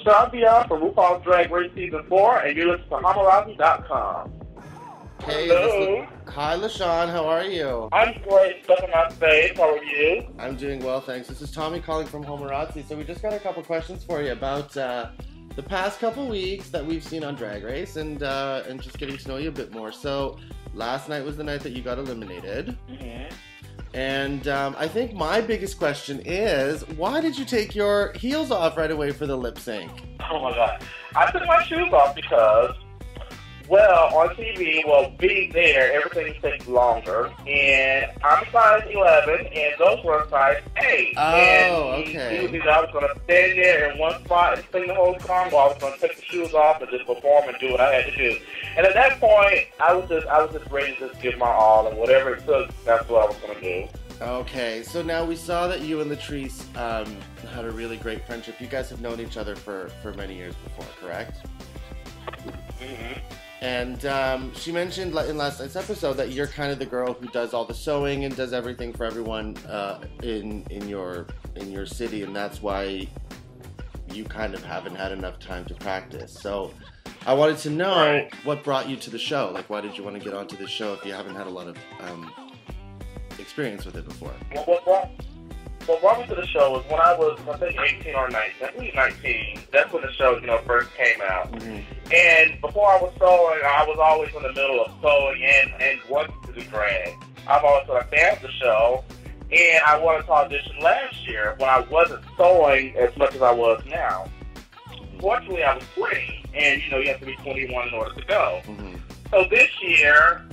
Lashauwn from RuPaul's Drag Race Season 4, and you're listening to Homorazzi.com. Hey, Hello. Hi, Lashauwn. How are you? I'm great, stuck in my face. How are you? I'm doing well, thanks. This is Tommy calling from Homorazzi. So we just got a couple questions for you about the past couple weeks that we've seen on Drag Race, and just getting to know you a bit more. So last night was the night that you got eliminated. Mm-hmm. And I think my biggest question is, why did you take your heels off right away for the lip sync? Oh my God. I took my shoes off because, well, on TV, being there, everything takes longer. And I'm size 11, and those were size 8. Oh, and okay. He I was going to stand there in one spot and sing the whole song, while I was going to take the shoes off and just perform and do what I had to do. And at that point, I was just ready to just give my all, and whatever it took, that's what I was going to do. Okay, so now we saw that you and Latrice had a really great friendship. You guys have known each other for many years before, correct? Mm-hmm. And she mentioned in last night's episode that you're kind of the girl who does all the sewing and does everything for everyone in your city, and that's why you kind of haven't had enough time to practice. So I wanted to know what brought you to the show. Like, why did you want to get onto the show if you haven't had a lot of experience with it before? What brought me to the show was when I was, I think, 18 or 19. I think 19. That's when the show, first came out. Mm-hmm. And before I was sewing, I was always in the middle of sewing and wanting to do drag. I've always been a fan of the show, and I wanted to audition last year when I wasn't sewing as much as I was now. Fortunately, I was 20, and you have to be 21 in order to go. Mm-hmm. So this year,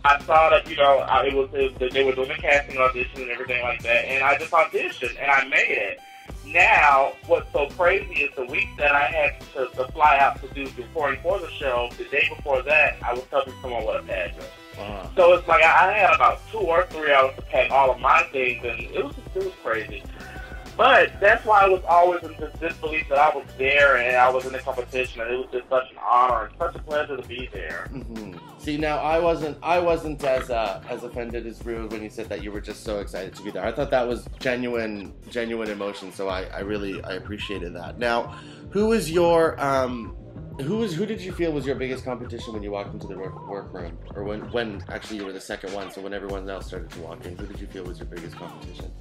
I saw that, they were doing the casting audition and everything like that, and I just auditioned, and I made it. Now, what's so crazy is the week that I had to fly out to do reporting for the show, the day before that, I was helping someone with a pageant. Wow. So it's like I had about 2 or 3 hours to pack all of my things, and it was crazy. But that's why I was always in this disbelief that I was there and I was in the competition, and it was just such an honor and such a pleasure to be there. Mm-hmm. See, now I wasn't as offended as rude when you said that you were just so excited to be there. I thought that was genuine emotion, so I appreciated that. Now, who did you feel was your biggest competition when you walked into the workroom, or when actually you were the second one? So when everyone else started to walk in, who did you feel was your biggest competition?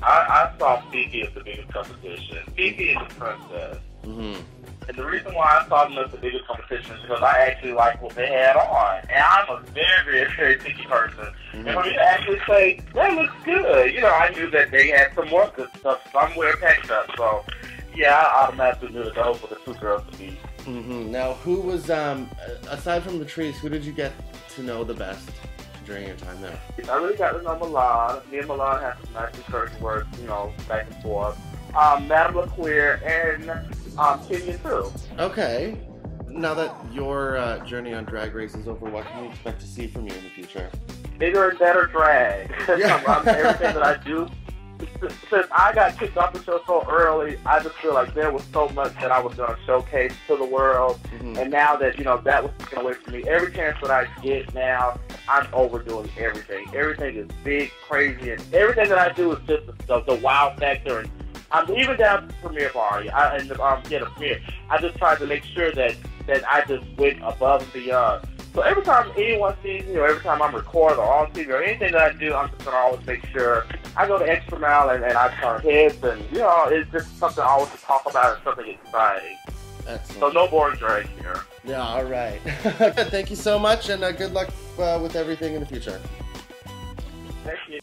I saw Fifi as the biggest competition. Fifi is the princess. Mm-hmm. And the reason why I saw them as the biggest competition is because I actually like what they had on. And I'm a very, very, very picky person. Mm-hmm. And for me to actually say, that looks good, I knew that they had some more good stuff somewhere packed up. So, yeah, I automatically knew that those were the 2 girls to beat. Mm-hmm. Now, who was, aside from Latrice, who did you get to know the best during your time there? I really got to know Milan. Me and Milan had some nice curtain work, back and forth. Madame LaQueer and Kenya too. Okay. Now that your journey on Drag Race is over, what can we expect to see from you in the future? Bigger and better drag. Yeah. Everything that I do. Since I got kicked off the show so early, I just feel like there was so much that I was going to showcase to the world. Mm-hmm. And now that, that was taken away from me, every chance that I get now, I'm overdoing everything. Everything is big, crazy, and everything that I do is just the wow factor. And I'm even down to the premiere party. The premiere. I just tried to make sure that I just went above and beyond. So every time anyone sees me, or every time I'm recording or on TV or anything that I do, I'm just going to always make sure I go the extra mile and I turn heads, and it's just something I always to talk about and something exciting. Excellent. So no boring drag here. Yeah, all right. Thank you so much, and good luck with everything in the future. Thank you.